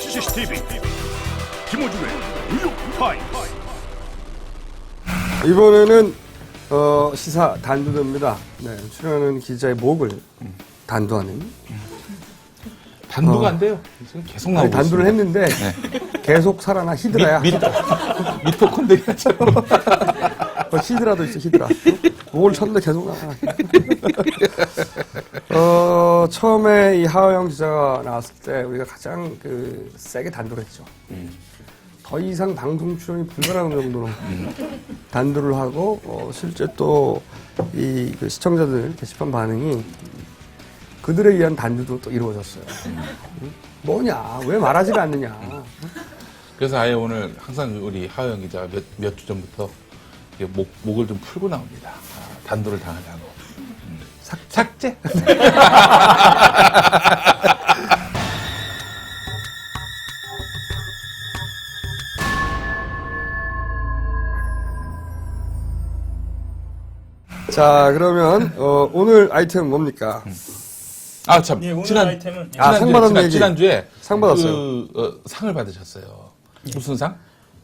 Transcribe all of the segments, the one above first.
CCTV 김호준의 뉴욕타임스. 이번에는 시사 단두대입니다. 네, 출연하는 기자의 목을 단두하는. 단두가 안 돼요. 계속 나오고 단두를 있습니다. 했는데 계속 살아나 히드라야. 미토콘드리아죠. 히드라도 있어, 히드라. 목을 쳤는데 계속 나와. 처음에 이 하호영 기자가 나왔을 때 우리가 가장 세게 단두를 했죠. 더 이상 방송 출연이 불가능한 정도로 단두를 하고 실제 또 이 시청자들 게시판 반응이 그들에 의한 단두도 또 이루어졌어요. 뭐냐? 왜 말하지가 않느냐? 그래서 아예 오늘 항상 우리 하호영 기자가 몇 주 전부터 목을 좀 풀고 나옵니다. 단두를 당하자고. 삭제? 자, 그러면 오늘 아이템은 뭡니까? 아, 참. 예, 오늘 아이템은 상 받은 얘기. 지난주에 상 받았어요. 상을 받으셨어요. 무슨 상?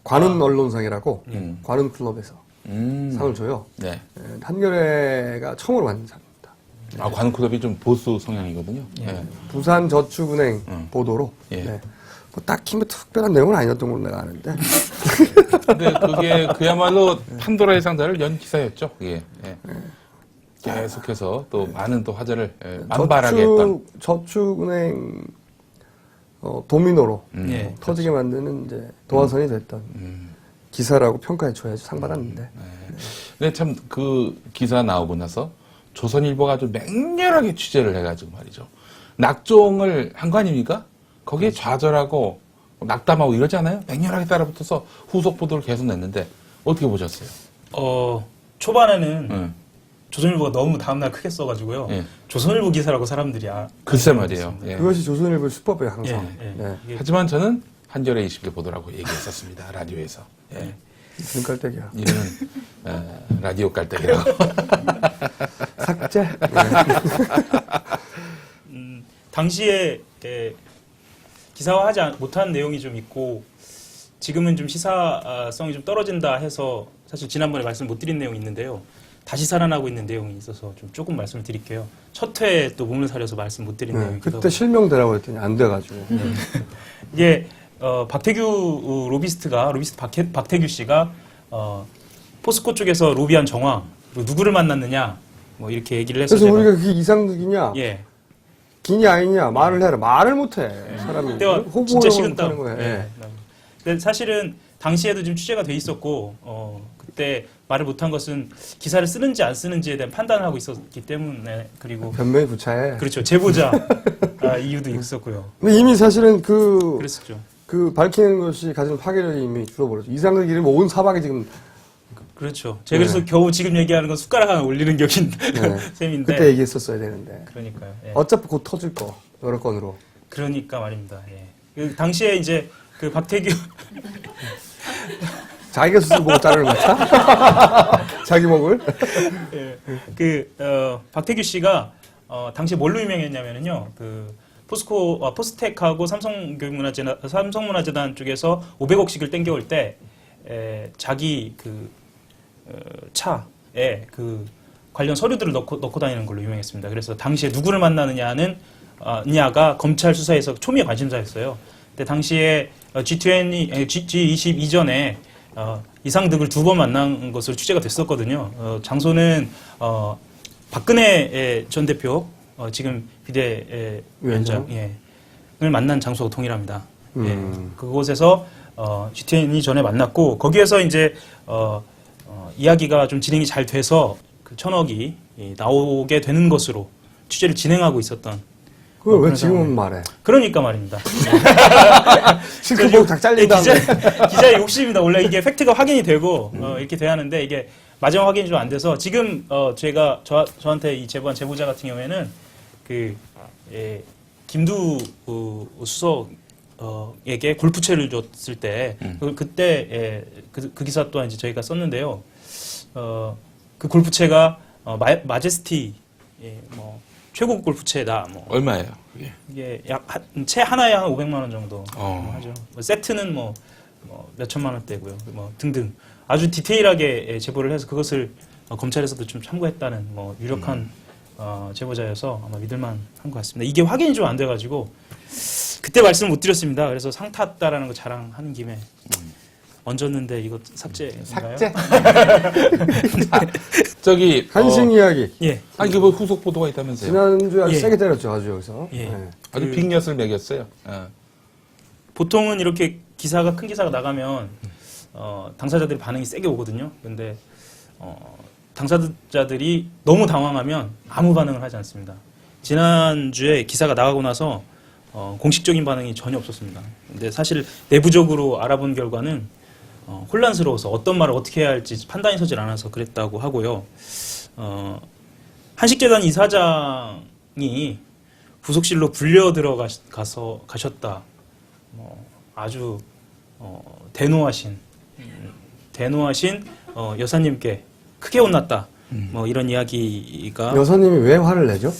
관훈 언론상이라고 관훈 클럽에서 상을 줘요. 네. 한겨레가 처음으로 받는 상입니다. 아, 관훈클럽이 좀 보수 성향이거든요. 예. 부산저축은행 보도로. 예. 네. 뭐 딱히 뭐 특별한 내용은 아니었던 걸로 내가 아는데. 근데 그게 그야말로 판도라의 상자를 연 기사였죠. 예. 예. 계속해서 또 많은 또 화제를 만발하게 했던. 저축은행 도미노로 예. 터지게 만드는 이제 도화선이 됐던 기사라고 평가해 줘야지 상 받았는데. 근데 참 그 기사 나오고 나서 조선일보가 아주 맹렬하게 취재를 해가지고 말이죠. 낙종을 한 거 아닙니까? 거기에 좌절하고 낙담하고 이러지 않아요? 맹렬하게 따라붙어서 후속 보도를 계속 냈는데 어떻게 보셨어요? 초반에는 조선일보가 너무 다음날 크게 써가지고요. 예. 조선일보 기사라고 사람들이 글쎄 말이에요. 예. 그것이 조선일보의 수법이에요, 항상. 예. 네. 이게 하지만 저는 한겨레 21일 보도라고 얘기했었습니다. 라디오에서. 예. 무슨 깔때기야. 이거는 라디오 깔때기라고. 삭제? 당시에 기사화하지 못한 내용이 좀 있고 지금은 좀 시사성이 좀 떨어진다 해서 사실 지난번에 말씀 못 드린 내용이 있는데요. 다시 살아나고 있는 내용이 있어서 좀 조금 말씀을 드릴게요. 첫 회에 또 몸을 사려서 말씀 못 드린 내용이 그때 실명되라고 했더니 안 돼가지고. 이게 박태규 로비스트 박태규 씨가 포스코 쪽에서 로비한 정황 그리고 누구를 만났느냐 뭐 이렇게 얘기를 해서 그래서 제가 우리가 그게 이상득이냐, 예. 기냐 아니냐 말을 해라. 말을 못해. 사람이. 그때가 진짜 식은땀. 못하는 거야. 예. 근데 사실은 당시에도 좀 취재가 돼 있었고 그때 말을 못한 것은 기사를 쓰는지 안 쓰는지에 대한 판단을 하고 있었기 때문에 그리고 변명이 구차해. 그렇죠 제보자 이유도 있었고요. 근데 이미 사실은 그랬었죠. 그 밝히는 것이 가진 파괴력이 이미 줄어버렸죠. 이상득 이름이 온 사방에 지금. 그렇죠. 제가 그래서 겨우 지금 얘기하는 건 숟가락 하나 올리는 격인 셈인데. 그때 얘기했었어야 되는데. 그러니까요. 예. 어차피 곧 터질 거. 여러 건으로. 그러니까 말입니다. 예. 그 당시에 이제 그 박태규 자기가 스스로 목을 자르는 거 같아? 자기 목을? 예. 박태규 씨가 당시에 뭘로 유명했냐면요. 그 포스텍하고 삼성문화재단 쪽에서 500억씩을 땡겨올 때 자기 차에 관련 서류들을 넣고 다니는 걸로 유명했습니다. 그래서 당시에 누구를 만나느냐는 냐가 검찰 수사에서 초미의 관심사였어요. 근데 당시에 G20 이전에 이상득을 2번 만난 것으로 취재가 됐었거든요. 장소는 박근혜 전 대표 지금 비대위원장 을 만난 장소가 동일합니다. 예, 그곳에서 G20 전에 만났고 거기에서 이제 이야기가 좀 진행이 잘 돼서 그 1,000억이 나오게 되는 것으로 취재를 진행하고 있었던. 그걸 왜 지금은 말해? 그러니까 말입니다. 지금 목 다 잘린 다음에. 기자의 욕심입니다. 원래 이게 팩트가 확인이 되고 이렇게 돼야 하는데 이게 마지막 확인이 좀 안 돼서 지금 제가 저한테 이 제보한 제보자 같은 경우에는 김두 수석에게 골프채를 줬을 때 그때 그 기사 또한 이제 저희가 썼는데요. 그 골프채가 마제스티 뭐 최고급 골프채다. 뭐 얼마예요? 그게? 이게 채 하나에 한 500만 원 정도 하죠. 뭐 세트는 뭐 몇 천만 원대고요. 뭐 등등 아주 디테일하게 제보를 해서 그것을 검찰에서도 좀 참고했다는 뭐 유력한 제보자여서 아마 믿을만 한 것 같습니다. 이게 확인이 좀 안 돼가지고 그때 말씀 못 드렸습니다. 그래서 상 탔다라는 거 자랑하는 김에 얹었는데 이거 삭제인가요? 삭제? 저기 한신 이야기. 예. 아니 그 뭐 후속 보도가 있다면서요? 지난주에 아주 예. 세게 때렸죠, 아주 여기서. 예. 네. 아주 빅엿을 먹였어요. 보통은 이렇게 큰 기사가 나가면 당사자들이 반응이 세게 오거든요. 근데 당사자들이 너무 당황하면 아무 반응을 하지 않습니다. 지난주에 기사가 나가고 나서 공식적인 반응이 전혀 없었습니다. 근데 사실 내부적으로 알아본 결과는 혼란스러워서 어떤 말을 어떻게 해야 할지 판단이 서질 않아서 그랬다고 하고요. 한식재단 이사장이 부속실로 불려 들어가셨다. 아주 대노하신 여사님께 크게 혼났다. 뭐 이런 이야기가 여사님이 왜 화를 내죠?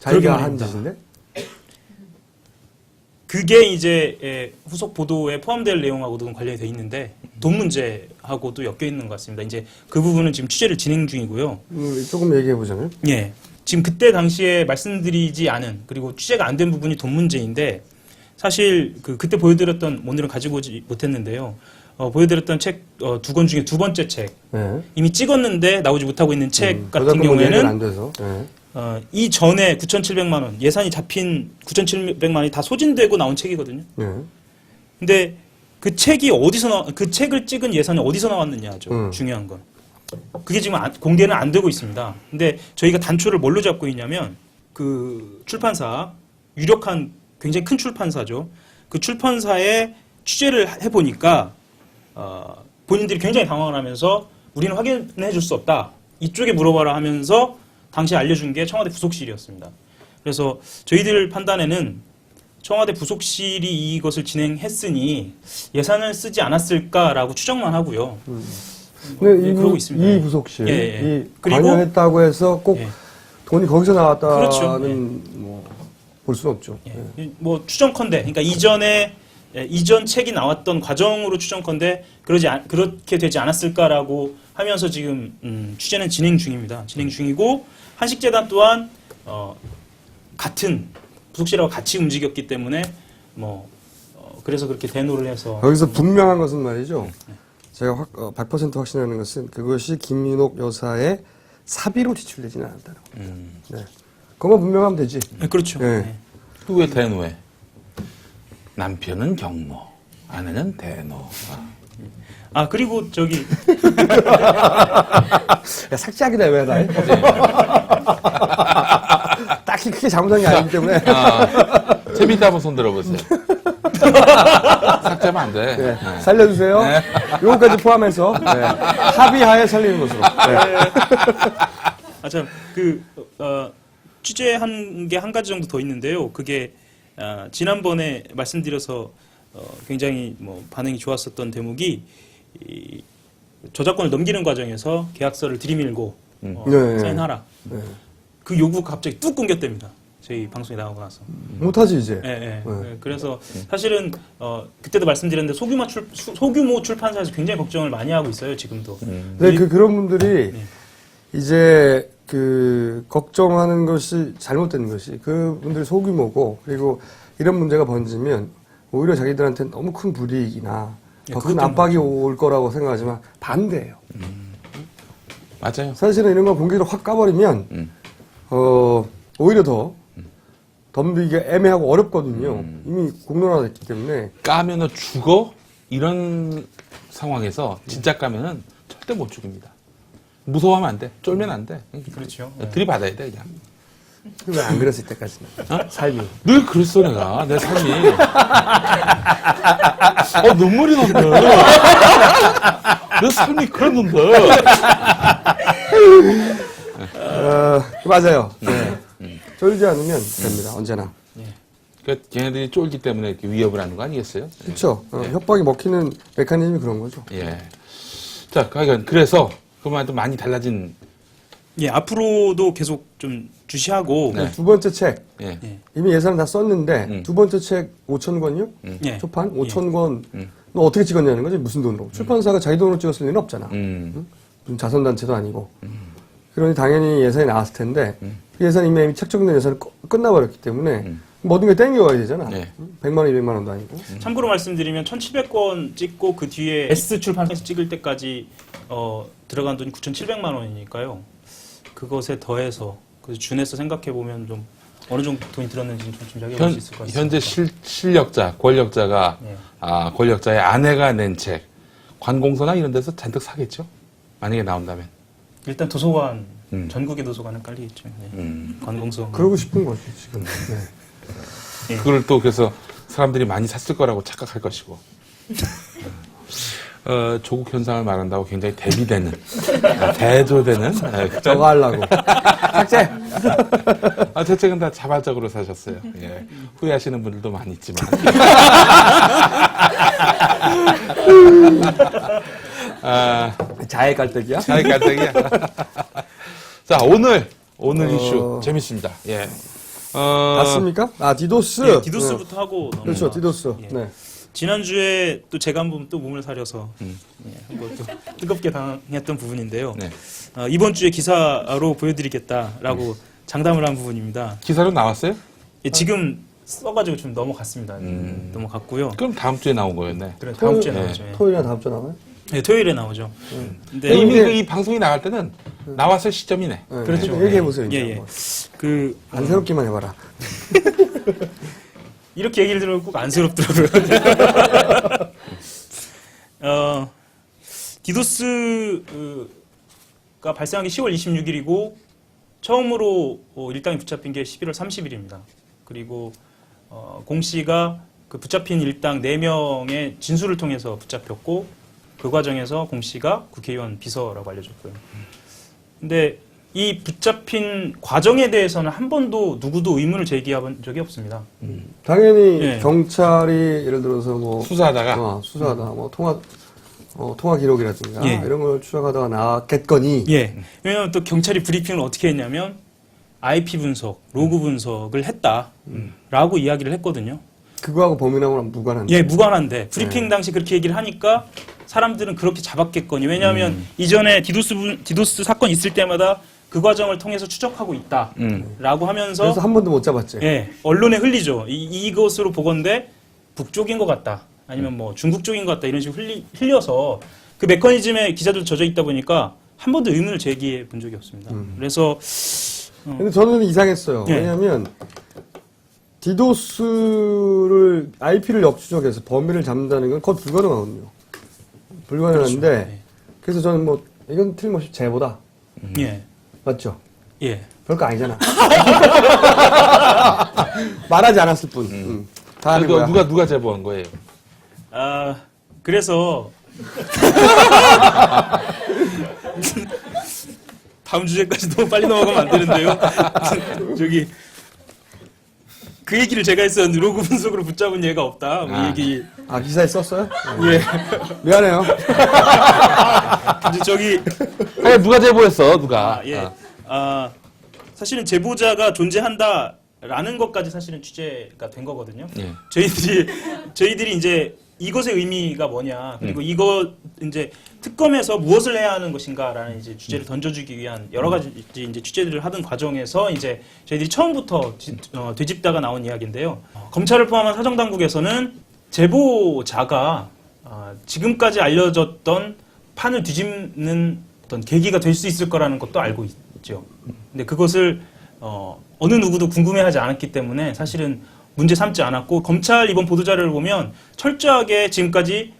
그러게 자기가 한 말입니다. 짓인데? 그게 이제 후속 보도에 포함될 내용하고도 관련이 돼 있는데 돈 문제하고도 엮여 있는 것 같습니다. 이제 그 부분은 지금 취재를 진행 중이고요. 조금 얘기해 보자면. 예. 지금 그때 당시에 말씀드리지 않은 그리고 취재가 안 된 부분이 돈 문제인데 사실 그때 보여드렸던 오늘은 가지고 오지 못했는데요. 보여드렸던 책 두 권 중에 두 번째 책 네. 이미 찍었는데 나오지 못하고 있는 책 같은 저작권 문제가 경우에는 안 돼서. 네. 이 전에 9,700만 원 예산이 잡힌 9,700만 원이 다 소진되고 나온 책이거든요. 네. 근데 그 책이 그 책을 찍은 예산이 어디서 나왔느냐죠. 중요한 건. 그게 지금 공개는 안 되고 있습니다. 근데 저희가 단초를 뭘로 잡고 있냐면 그 출판사 유력한 굉장히 큰 출판사죠. 그 출판사에 취재를 해보니까 본인들이 굉장히 당황을 하면서 우리는 확인해 줄 수 없다. 이쪽에 물어봐라 하면서 당시 알려준 게 청와대 부속실이었습니다. 그래서 저희들 판단에는 청와대 부속실이 이것을 진행했으니 예산을 쓰지 않았을까라고 추정만 하고요. 근데 그러고 있습니다. 이 부속실, 예, 예. 이 그리고- 관여했다고 해서 꼭 예. 돈이 거기서 나왔다는 그렇죠. 볼 수는 없죠. 예. 뭐 추정컨대, 그러니까 이전 책이 나왔던 과정으로 추정컨대 그렇게 되지 않았을까라고 하면서 지금 취재는 진행 중입니다. 진행 중이고 한식재단 또한 같은 부속실하고 같이 움직였기 때문에 그래서 그렇게 대노를 해서 여기서 분명한 것은 말이죠. 제가 100% 확신하는 것은 그것이 김민옥 여사의 사비로 지출되지는 않았다는 겁니다. 네. 그것만 분명하면 되지. 네, 그렇죠. 네. 네. 왜 대노해? 남편은 경모, 아내는 대노. 그리고 저기 야, 삭제하기다 왜 나? 딱히 크게 잘못한 게 아니기 때문에. 재밌다 한번 손 들어보세요. 삭제하면 안 돼. 네, 살려주세요. 요거까지 포함해서 합의하에 살리는 것으로. 참 취재한 게 한 가지 정도 더 있는데요. 그게 지난번에 말씀드려서 굉장히 반응이 좋았었던 대목이 이 저작권을 넘기는 과정에서 계약서를 들이밀고 네. 사인하라. 네. 그 요구가 갑자기 뚝 끊겼답니다. 저희 방송에 나가고 나서. 못하지 이제. 예. 그래서 사실은 그때도 말씀드렸는데 소규모 출판사에서 굉장히 걱정을 많이 하고 있어요. 지금도. 네, 그런 분들이 이제 걱정하는 것이 잘못된 것이 그분들이 소규모고 그리고 이런 문제가 번지면 오히려 자기들한테는 너무 큰 불이익이나 더 큰 압박이 올 거라고 생각하지만 반대예요. 맞아요. 사실은 이런 걸 공개로 확 까버리면 오히려 더 덤비기가 애매하고 어렵거든요. 이미 공론화됐기 때문에. 까면은 죽어? 이런 상황에서 진짜 까면은 절대 못 죽입니다. 무서워하면 안 돼. 쫄면 안 돼. 그렇죠. 들이받아야 돼, 그냥. 왜 안 그랬을 때까지는. 삶이. 늘 그랬어, 내가. 내 삶이. 눈물이 난다. 내 삶이 그랬는데. 맞아요. 쫄지 않으면 됩니다. 언제나. 그러니까 걔네들이 쫄기 때문에 이렇게 위협을 하는 거 아니겠어요? 그렇죠. 협박이 먹히는 메커니즘이 그런 거죠. 예. 자, 그래서 그만도 많이 달라진. 예, 앞으로도 계속 좀 주시하고 네. 두 번째 책 예. 예. 이미 예산을 다 썼는데 두 번째 책 5,000권이요? 예. 초판 5,000권 너 어떻게 찍었냐는 거지 무슨 돈으로? 출판사가 자기 돈으로 찍었을 리는 없잖아. 무슨 자선단체도 아니고. 그러니 당연히 예산이 나왔을 텐데 그 예산이 이미 책정된 예산이 끝나버렸기 때문에 모든 게 땡겨와야 되잖아. 네. 100만 원, 200만 원도 아니고. 참고로 말씀드리면 1,700권 찍고 그 뒤에 S 출판사에서 찍을 때까지 들어간 돈이 9,700만 원이니까요. 그것에 더해서 그 준해서 생각해 보면 좀 어느 정도 돈이 들었는지는 좀 짐작해 볼 수 있을 것 같습니다. 현재 실력자, 권력자가 네. 권력자의 아내가 낸 책, 관공서나 이런 데서 잔뜩 사겠죠? 만약에 나온다면. 일단 도서관 전국의 도서관은 깔리겠죠. 네. 관공서. 그러고 싶은 거지 지금. 네. 예. 그걸 또 그래서 사람들이 많이 샀을 거라고 착각할 것이고. 조국 현상을 말한다고 굉장히 대비되는, 대조되는. 저거 하려고. 삭제. 제 책은 다 자발적으로 사셨어요. 예. 후회하시는 분들도 많이 있지만. 자해 깔때기야? 자기 깔때기야. 자, 오늘 이슈 재밌습니다. 예. 맞습니까? 디도스. 네, 디도스부터 하고 그렇죠, 디도스. 예. 네. 지난주에 또 제가 한번 또 몸을 사려서 한번 또 뜨겁게 당했던 부분인데요. 네. 이번 주에 기사로 보여드리겠다라고 장담을 한 부분입니다. 기사로 나왔어요? 예, 지금 써가지고 좀 넘어갔습니다. 넘어갔고요. 그럼 다음 주에 나온 거였네. 그래 다음 주에 나오죠. 예. 토요일이나 다음 주에 나와요? 네, 토요일에 나오죠. 근데 이미 이게- 이 방송이 나갈 때는 나왔을 시점이네. 네. 그렇죠. 얘기해보세요. 이제 예, 예. 한번. 그 안새롭기만 해봐라. 이렇게 얘기를 들으면 꼭 안쓰럽더라고요. 디도스가 발생한 게 10월 26일이고 처음으로 일당이 붙잡힌 게 11월 30일입니다. 그리고 공 씨가 그 붙잡힌 일당 4명의 진술을 통해서 붙잡혔고 그 과정에서 공 씨가 국회의원 비서라고 알려졌고요. 근데 이 붙잡힌 과정에 대해서는 한 번도 누구도 의문을 제기한 적이 없습니다. 당연히 예. 경찰이 예를 들어서 뭐 수사하다가 수사하다 뭐 통화 기록이라든가 예. 이런 걸 추적하다가 나왔겠거니. 예. 왜냐하면 또 경찰이 브리핑을 어떻게 했냐면 IP 분석, 로그 분석을 했다라고 이야기를 했거든요. 그거하고 범인하고는 무관한데. 예, 무관한데 브리핑 당시 그렇게 얘기를 하니까 사람들은 그렇게 잡았겠거니. 왜냐하면 이전에 디도스 사건 있을 때마다 그 과정을 통해서 추적하고 있다라고 하면서 그래서 한 번도 못 잡았지. 예, 언론에 흘리죠. 이것으로 보건대 북쪽인 것 같다. 아니면 뭐 중국 쪽인 것 같다. 이런 식으로 흘려서 그 메커니즘에 기자들 젖어 있다 보니까 한 번도 의문을 제기해 본 적이 없습니다. 그래서 근데 저는 이상했어요. 예. 왜냐하면 디도스를 IP를 역추적해서 범인을 잡는다는 건 거의 불가능하거든요. 불가능한데 그렇죠. 예. 그래서 저는 뭐 이건 틀림없이 제보다. 예, 맞죠? 예. 별거 아니잖아. 말하지 않았을 뿐. 다 아는 거야. 누가 제보한 거예요? 그래서 다음 주제까지 너무 빨리 넘어가면 안 되는데요. 저기 그 얘기를 제가 했었는데 로그 분석으로 붙잡은 예가 없다. 뭐 얘기. 기사에 썼어요? 예. 미안해요. 근데 저기 아니, 누가 제보했어? 누가? 예. 사실은 제보자가 존재한다라는 것까지 사실은 취재가 된 거거든요. 예. 저희들이 이제 이것의 의미가 뭐냐, 그리고 이거 이제 특검에서 무엇을 해야 하는 것인가라는 이제 주제를 던져주기 위한 여러 가지 이제 취재들을 하던 과정에서 이제 저희들이 처음부터 되짚다가 나온 이야기인데요. 검찰을 포함한 사정당국에서는 제보자가 지금까지 알려졌던 판을 뒤집는 어떤 계기가 될 수 있을 거라는 것도 알고 있죠. 근데 그것을 어느 누구도 궁금해하지 않았기 때문에 사실은 문제 삼지 않았고, 검찰 이번 보도자료를 보면 철저하게 지금까지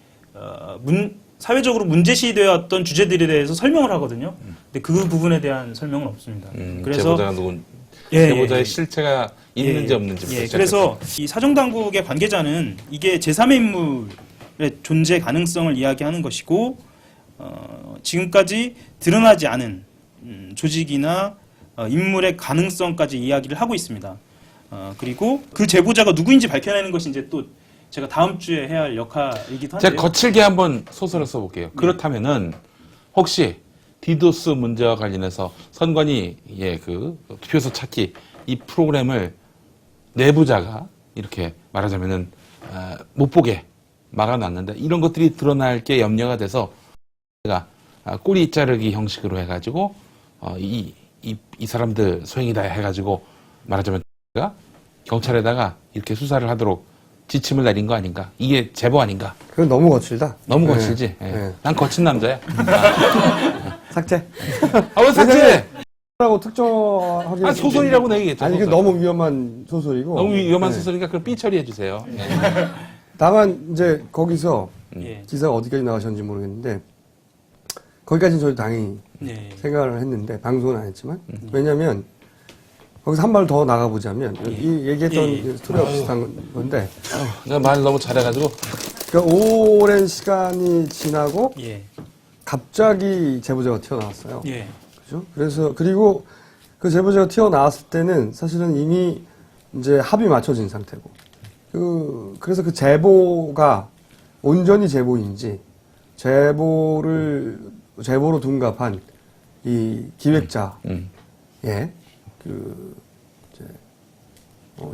사회적으로 문제시되어 왔던 주제들에 대해서 설명을 하거든요. 근데 그 부분에 대한 설명은 없습니다. 그래서 제보자가 누군? 예, 제보자의 예. 실체가 있는지 없는지. 예, 그래서 이 사정당국의 관계자는 이게 제3의 인물의 존재 가능성을 이야기하는 것이고, 지금까지 드러나지 않은 조직이나 인물의 가능성까지 이야기를 하고 있습니다. 그리고 그 제보자가 누구인지 밝혀내는 것이 이제 또 제가 다음 주에 해야 할 역할이기도 한데요. 제가 거칠게 한번 소설을 써볼게요. 그렇다면은 혹시 디도스 문제와 관련해서 선관위 그 투표소 찾기 이 프로그램을 내부자가 이렇게 말하자면은 못 보게 막아놨는데 이런 것들이 드러날 게 염려가 돼서 제가 꼬리 자르기 형식으로 해가지고 이 사람들 소행이다 해가지고 말하자면 경찰에다가 이렇게 수사를 하도록 지침을 내린 거 아닌가? 이게 제보 아닌가? 그건 너무 거칠다. 너무 거칠지. 예. 네. 난 거친 남자야. 삭제. 왜 삭제? 라고 특정하기 소설이라고 내기겠죠. 아니, 이게 소설. 너무 위험한 소설이고. 너무 위험한 네. 소설이니까 그걸 삐 처리해 주세요. 예. 다만 이제 거기서 예. 기사가 어디까지 나가셨는지 모르겠는데 거기까지는 저희 당연히 네. 생각을 했는데 방송은 안 했지만 왜냐하면 거기서 한 발 더 나가보자면 이 얘기했던 예. 스토리와 비슷한 건데 내가 말 너무 잘해가지고 그러니까 오랜 시간이 지나고 예. 갑자기 제보자가 튀어나왔어요. 예. 그죠? 그래서 그리고 그 제보자가 튀어나왔을 때는 사실은 이미 이제 합이 맞춰진 상태고 그래서 그 제보가 온전히 제보인지 제보로 둔갑한 이 기획자 예,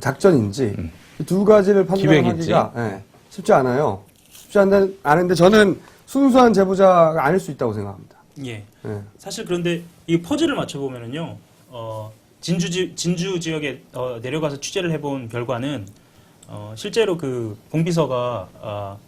작전인지 이 두 가지를 판단하기가 예, 쉽지 않아요. 쉽지 않은데 저는 순수한 제보자가 아닐 수 있다고 생각합니다. 예. 예. 사실 그런데 이 퍼즐을 맞춰보면은요, 진주 지역에 내려가서 취재를 해본 결과는 실제로 그 공비서가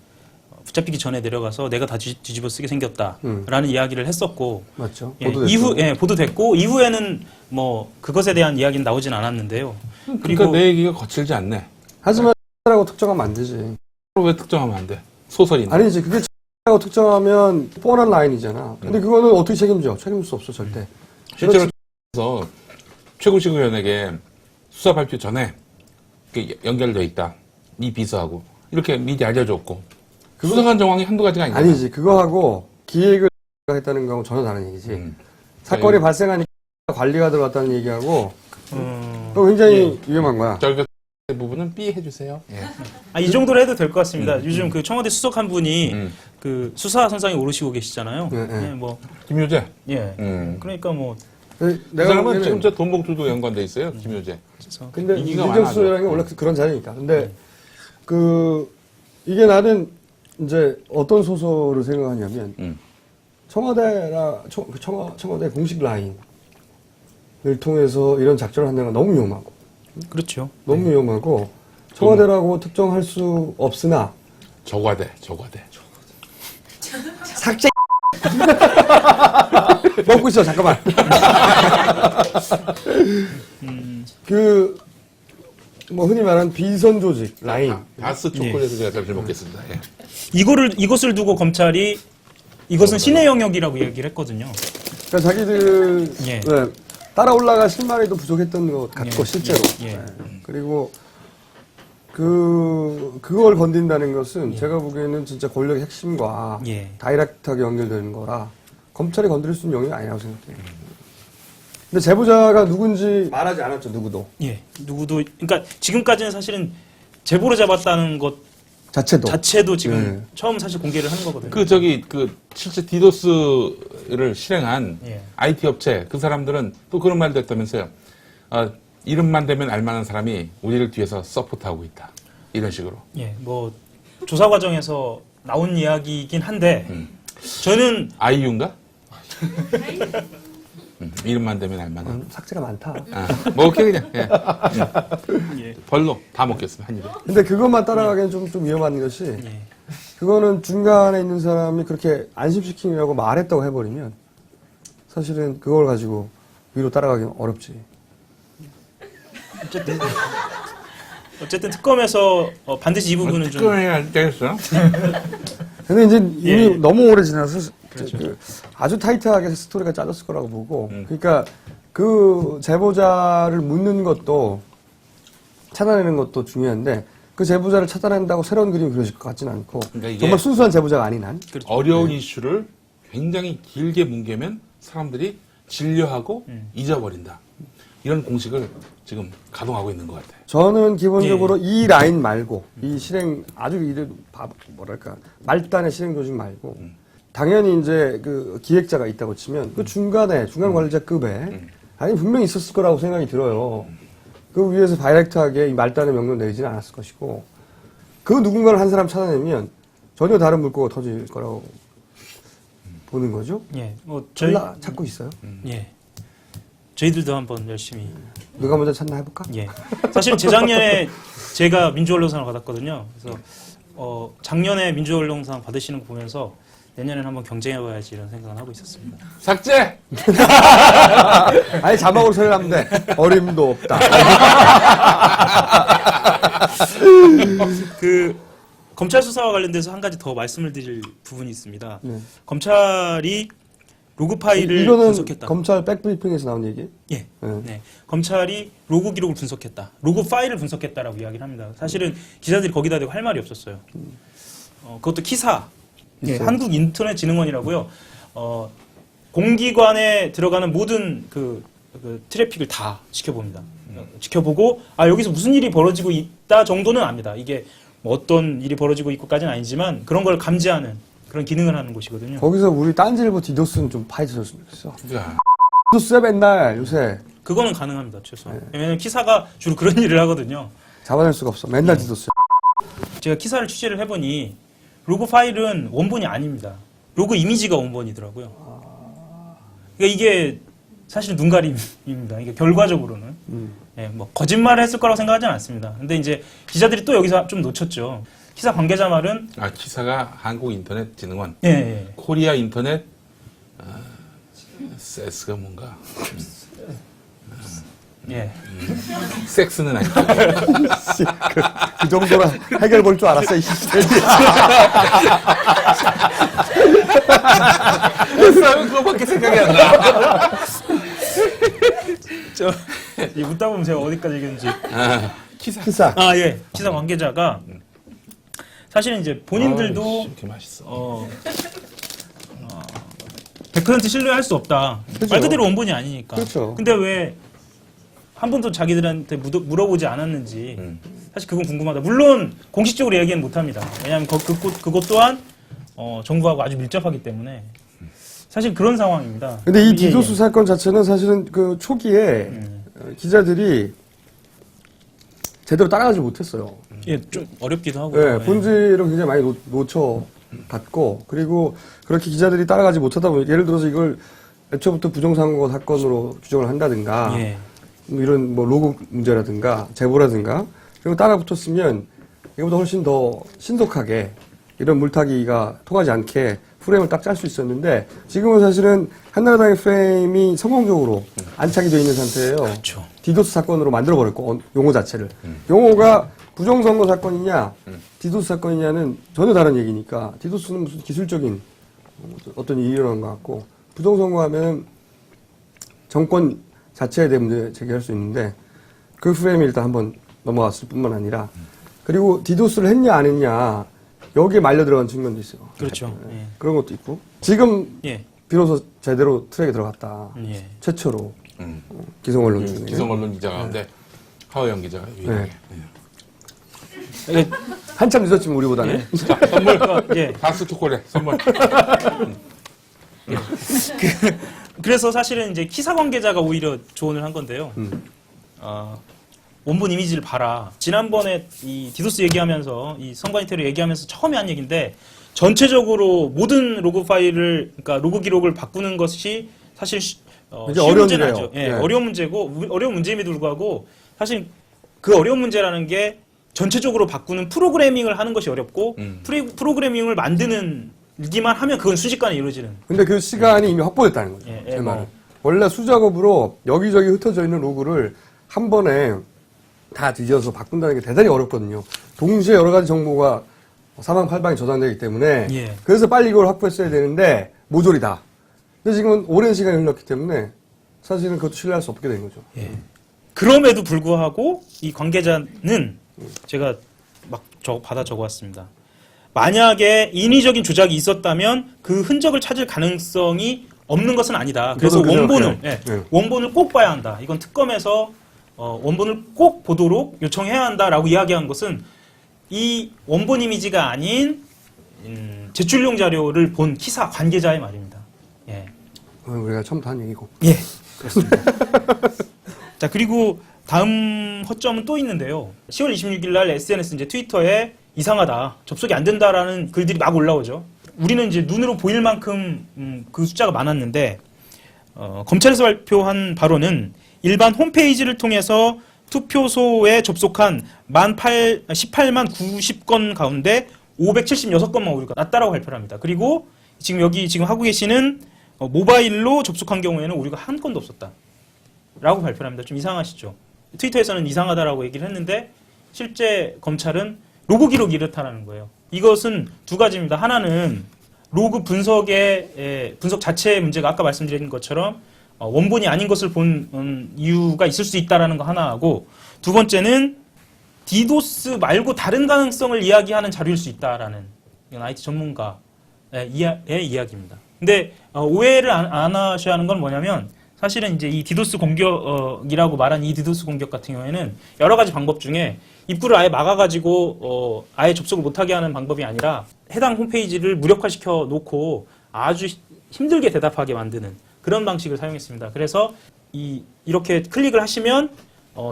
붙잡히기 전에 내려가서 내가 다 뒤집어 쓰게 생겼다라는 이야기를 했었고, 맞죠? 예, 보도됐죠. 보도됐고 이후에는 뭐 그것에 대한 이야기는 나오진 않았는데요. 그러니까 내 얘기가 거칠지 않네. 하지만 라고 특정하면 안 되지. 왜 특정하면 안 돼? 소설인데. 아니지. 그게 라고 특정하면 뻔한 라인이잖아. 근데 그거는 어떻게 책임져? 책임질 수 없어, 절대. 실제로 그래서 최고식 의원에게 수사 발표 전에 연결돼 있다. 이 비서하고 이렇게 미리 알려줬고 수상한 정황이 한두 가지가 아니야. 아니지. 그거하고 기획을 했다는 거하고 전혀 다른 얘기지. 사건이 발생하니까 관리가 들어갔다는 얘기하고 그거 굉장히 위험한 거야. 저기 그 부분은 삐 해주세요. 예. 이 정도로 해도 될 것 같습니다. 요즘 그 청와대 수석 한 분이 음. 그 수사 선상에 오르시고 계시잖아요. 네, 네. 예, 뭐 김효재. 예. 그러니까 뭐 근데 그 내가 사람은 보기에는 지금 저 돈봉투도 연관돼 있어요. 김효재. 근데 인기가 민정수 많아져. 소장이 원래 그런 자리니까. 근데 이게 나는 이제 어떤 소설을 생각하냐면 청와대 공식 라인을 통해서 이런 작전을 한다는 건 너무 위험하고 그렇죠. 너무 위험하고 청와대라고 특정할 수 없으나 저과대. 삭제 먹고 있어 잠깐만 뭐 흔히 말하는 비선 조직 라인 다스 초콜릿을 제가 잠시 먹겠습니다. 예. 이것을 두고 검찰이 이것은 신의 영역이라고 얘기를 했거든요. 그러니까 자기들 예. 네, 따라 올라갈 실마리도 부족했던 것 같고 실제로 예. 네. 그리고 그걸 건든다는 것은 제가 보기에는 진짜 권력의 핵심과 예. 다이렉트하게 연결되는 거라 검찰이 건드릴 수 있는 영역이 아니라고 생각해요. 근데 제보자가 누군지 말하지 않았죠, 누구도. 예. 누구도 그러니까 지금까지는 사실은 제보로 잡았다는 것 자체도 지금 네. 처음 사실 공개를 하는 거거든요. 실제 디도스를 실행한 예. IT 업체 그 사람들은 또 그런 말도 했다면서요. 이름만 되면 알만한 사람이 우리를 뒤에서 서포트하고 있다. 이런 식으로. 예. 뭐 조사 과정에서 나온 이야기이긴 한데 저는 아이유인가? 이름만 되면 알만한. 삭제가 많다. 먹을게 그냥. 예. 예. 벌로 다 먹겠습니다. 한 입에. 근데 그것만 따라가기엔 좀 위험한 것이 예. 그거는 중간에 있는 사람이 그렇게 안심시키려고 말했다고 해버리면 사실은 그걸 가지고 위로 따라가기는 어렵지. 어쨌든 특검에서 반드시 이 부분은 좀 특검이 되겠어요? 근데 이제 이미 예. 너무 오래 지나서 아주 타이트하게 스토리가 짜졌을 거라고 보고 그러니까 그 제보자를 묻는 것도 찾아내는 것도 중요한데 그 제보자를 찾아낸다고 새로운 그림이 그려질 것 같지는 않고 그러니까 이게 정말 순수한 제보자가 아닌 한 어려운 이슈를 굉장히 길게 뭉개면 사람들이 진료하고 잊어버린다. 이런 공식을 지금 가동하고 있는 것 같아요. 저는 기본적으로 이 라인 말고 이 실행 아주 뭐랄까 말단의 실행 조직 말고 당연히 이제 그 기획자가 있다고 치면 그 중간 관리자급에 아니 분명히 있었을 거라고 생각이 들어요. 그 위에서 다이렉트하게 이 말단의 명령 내리지는 않았을 것이고 그 누군가를 한 사람 찾아내면 전혀 다른 물꼬가 터질 거라고 보는 거죠. 예, 뭐 찾고 있어요. 예, 저희들도 한번 열심히. 누가 먼저 찾나 해볼까? 예, 사실 재작년에 제가 민주언론상을 받았거든요. 그래서 작년에 민주언론상 받으시는 거 보면서 내년에는 한번 경쟁해봐야지 이런 생각을 하고 있었습니다. 삭제! 아니 자막으로 처리하면 돼. 어림도 없다. 그 검찰 수사와 관련돼서 한 가지 더 말씀을 드릴 부분이 있습니다. 네. 검찰이 로그 파일을 이거는 분석했다. 검찰 백브리핑에서 나온 얘기? 예. 네. 네. 검찰이 로그 기록을 분석했다. 로그 파일을 분석했다라고 이야기를 합니다. 사실은 기자들이 거기다 대고 할 말이 없었어요. 그것도 키사. 예, 한국인터넷진흥원이라고요. 공기관에 들어가는 모든 그 트래픽을 다 지켜봅니다. 지켜보고 여기서 무슨 일이 벌어지고 있다 정도는 압니다. 이게 뭐 어떤 일이 벌어지고 있고까지는 아니지만 그런 걸 감지하는 그런 기능을 하는 곳이거든요. 거기서 우리 딴지일보 디도스는 좀 파헤쳐줬으면 좋겠어. 야, 디도스야 맨날 요새 그거는 가능합니다. 최소한. 왜냐하면 키사가 주로 그런 일을 하거든요. 잡아낼 수가 없어. 맨날 디도스. 제가 키사를 취재를 해보니 로그 파일은 원본이 아닙니다. 로그 이미지가 원본이더라고요. 그러니까 이게 사실 눈가림입니다. 이게 결과적으로는. 예, 뭐 거짓말을 했을 거라고 생각하지는 않습니다. 근데 이제 기자들이 또 여기서 좀 놓쳤죠. 키사 관계자 말은 키사가 한국인터넷진흥원, 예, 예. 코리아 인터넷 세스가 뭔가 예. 섹스는 아니고 그 정도라 해결 볼 줄 알았어, 이 시스템이. 그거밖에 생각이 안 나. 이 웃다 보면 제가 어디까지 얘기했는지. 기사. 예. 키사 관계자가 사실은 이제 본인들도 이렇게 맛있어. 100% 신뢰할 수 없다. 그렇죠. 말 그대로 원본이 아니니까. 그렇죠. 근데 왜 한 번도 자기들한테 물어보지 않았는지 사실 그건 궁금하다. 물론 공식적으로 이야기는 못합니다. 왜냐하면 그것 또한 정부하고 아주 밀접하기 때문에 사실 그런 상황입니다. 근데 이 예, 디도스 예. 사건 자체는 사실은 그 초기에 기자들이 제대로 따라가지 못했어요. 예, 좀 어렵기도 하고요. 네, 본질을 굉장히 많이 놓쳐갔고, 그리고 그렇게 기자들이 따라가지 못하다 보니, 예를 들어서 이걸 애초부터 부정선거 사건으로 규정을 한다든가, 예. 뭐 이런 뭐 로그 문제라든가, 제보라든가, 그리고 따라붙었으면 이거보다 훨씬 더 신속하게 이런 물타기가 통하지 않게 프레임을 딱 짤 수 있었는데, 지금은 사실은 한나라당의 프레임이 성공적으로 안착이 되어 있는 상태예요. 그렇죠. 디도스 사건으로 만들어버렸고, 용어 자체를. 용어가 부정선거 사건이냐, 디도스 사건이냐는 전혀 다른 얘기니까, 디도스는 무슨 기술적인 어떤 일이 일어난 것 같고, 부정선거 하면 정권 자체에 대한 문제 제기할 수 있는데, 그 프레임이 일단 한번 넘어갔을 뿐만 아니라, 그리고 디도스를 했냐 안 했냐, 여기에 말려 들어간 측면도 있어요. 그렇죠. 네, 그런 것도 있고. 지금 예. 비로소 제대로 트랙에 들어갔다. 예. 최초로. 기성언론 중에. 기성언론 기자 가운데 하호영 기자가 유일하게. 예. 한참 늦었지만 우리보다는. 자, 선물. 예. 박수 초콜릿 선물. 그래서 사실은 이제 키사 관계자가 오히려 조언을 한 건데요. 원본 이미지를 봐라. 지난번에 이 디도스 얘기하면서 이 선관 인테리어 얘기하면서 처음에 한 얘기인데 전체적으로 모든 로그 파일을 그러니까 로그 기록을 바꾸는 것이 사실 쉬운 어려운 문제는 일이에요. 아니죠. 예, 네. 어려운 문제고 어려운 문제임에도 불구하고 사실 그 어려운 문제라는 게 전체적으로 바꾸는 프로그래밍을 하는 것이 어렵고 프로그래밍을 만드는기만 하면 그건 순식간에 이루어지는. 근데 그 시간이 이미 확보됐다는 거죠. 예, 제 뭐. 말은. 원래 수작업으로 여기저기 흩어져 있는 로그를 한 번에 다 뒤져서 바꾼다는 게 대단히 어렵거든요. 동시에 여러 가지 정보가 사방팔방에 저장되기 때문에 예. 그래서 빨리 이걸 확보했어야 되는데 모조리다. 근데 지금은 오랜 시간이 흘렀기 때문에 사실은 그것도 신뢰할 수 없게 된 거죠. 예. 그럼에도 불구하고 이 관계자는 제가 막 받아 적어왔습니다. 만약에 인위적인 조작이 있었다면 그 흔적을 찾을 가능성이 없는 것은 아니다. 그래서 저도 그렇게 원본을 생각해요. 네. 원본을 꼭 봐야 한다. 이건 특검에서 원본을 꼭 보도록 요청해야 한다라고 이야기한 것은 이 원본 이미지가 아닌 제출용 자료를 본 키사 관계자의 말입니다. 예. 우리가 처음부터 한 얘기고. 예, 그렇습니다. 자, 그리고 다음 허점은 또 있는데요. 10월 26일 날 SNS 이제 트위터에 이상하다, 접속이 안 된다라는 글들이 막 올라오죠. 우리는 이제 눈으로 보일 만큼 그 숫자가 많았는데 검찰에서 발표한 바로는 일반 홈페이지를 통해서 투표소에 접속한 18만 90건 가운데 576건만 오류가 났다라고 발표를 합니다. 그리고 지금 여기 지금 하고 계시는 모바일로 접속한 경우에는 오류가 한 건도 없었다라고 발표를 합니다. 좀 이상하시죠? 트위터에서는 이상하다라고 얘기를 했는데 실제 검찰은 로그 기록이 이렇다라는 거예요. 이것은 두 가지입니다. 하나는 로그 분석의 분석 자체의 문제가 아까 말씀드린 것처럼 원본이 아닌 것을 본 이유가 있을 수 있다라는 거 하나하고, 두 번째는 디도스 말고 다른 가능성을 이야기하는 자료일 수 있다라는, 이건 IT 전문가의 이야기입니다. 근데 오해를 안 하셔야 하는 건 뭐냐면, 사실은 이제 이 디도스 공격이라고 말한 이 디도스 공격 같은 경우에는 여러 가지 방법 중에 입구를 아예 막아가지고 아예 접속을 못하게 하는 방법이 아니라 해당 홈페이지를 무력화시켜 놓고 아주 힘들게 대답하게 만드는 그런 방식을 사용했습니다. 그래서 이렇게 클릭을 하시면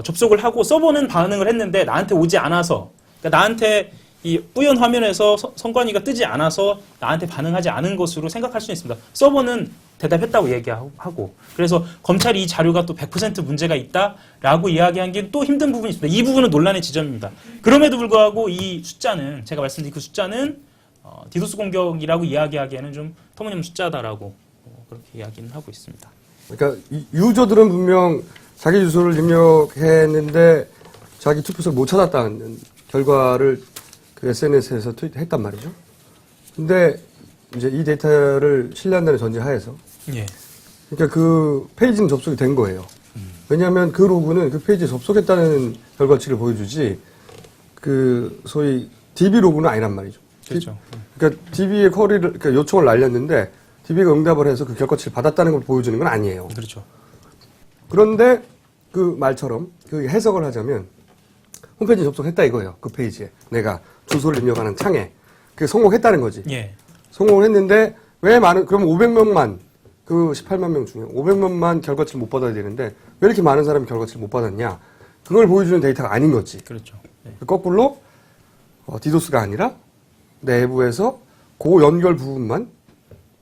접속을 하고 서버는 반응을 했는데 나한테 오지 않아서, 그러니까 나한테 이 뿌연 화면에서 선관위가 뜨지 않아서 나한테 반응하지 않은 것으로 생각할 수 있습니다. 서버는 대답했다고 얘기하고, 그래서 검찰이 이 자료가 또 100% 문제가 있다라고 이야기한 게 또 힘든 부분이 있습니다. 이 부분은 논란의 지점입니다. 그럼에도 불구하고 이 숫자는, 제가 말씀드린 그 숫자는 디도스 공격이라고 이야기하기에는 좀 터무니없는 숫자다라고 그렇게 이야기는 하고 있습니다. 그러니까 유저들은 분명 자기 주소를 입력했는데 자기 투표소를 못 찾았다는 결과를 그 SNS에서 트윗했단 말이죠. 근데 이제 이 데이터를 신뢰한다는 전제 하에서, 예. 그러니까 그 페이지는 접속이 된 거예요. 왜냐하면 그 로그는 그 페이지에 접속했다는 결과치를 보여주지 그 소위 DB 로그는 아니란 말이죠. 그렇죠. 그러니까 DB의 쿼리를, 그러니까 요청을 날렸는데 DB가 응답을 해서 그 결과치를 받았다는 걸 보여주는 건 아니에요. 그렇죠. 그런데 그 말처럼 그 해석을 하자면 홈페이지 접속했다 이거예요. 그 페이지에 내가 주소를 입력하는 창에 그게 성공했다는 거지. 예. 성공을 했는데 왜 많은, 그럼 500명만, 그 18만 명 중에 500명만 결과치를 못 받아야 되는데 왜 이렇게 많은 사람이 결과치를 못 받았냐, 그걸 보여주는 데이터가 아닌 거지. 그렇죠. 예. 거꾸로 디도스가 아니라 내부에서 그 연결 부분만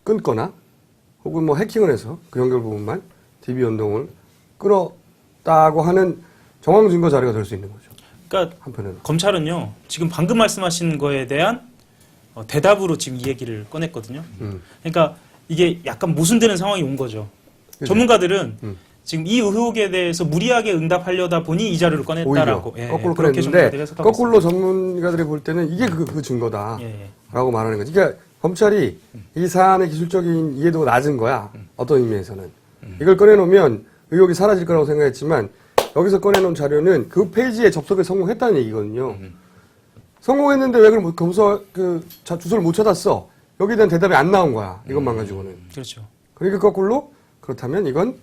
끊거나 혹은 뭐 해킹을 해서 그 연결 부분만 DB 연동을 끊었다고 하는 정황 증거 자료가 될 수 있는 거죠. 그러니까 한편에는. 검찰은요, 지금 방금 말씀하신 거에 대한 대답으로 지금 이 얘기를 꺼냈거든요. 그러니까 이게 약간 모순되는 상황이 온 거죠. 그죠? 전문가들은 지금 이 의혹에 대해서 무리하게 응답하려다 보니 이 자료를 꺼냈다라고. 오히려 예, 거꾸로 그렇게 그랬는데 전문가들이 해석하고 거꾸로 있습니다. 전문가들이 볼 때는 이게 그 증거다라고 예, 말하는 거지. 그러니까 검찰이 이 사안의 기술적인 이해도가 낮은 거야. 어떤 의미에서는. 이걸 꺼내놓으면 의혹이 사라질 거라고 생각했지만 여기서 꺼내놓은 자료는 그 페이지에 접속에 성공했다는 얘기거든요. 성공했는데 왜 그럼 거기서 주소를 못 찾았어? 여기에 대한 대답이 안 나온 거야. 이것만 가지고는. 그렇죠. 그러니까 거꾸로 그렇다면 이건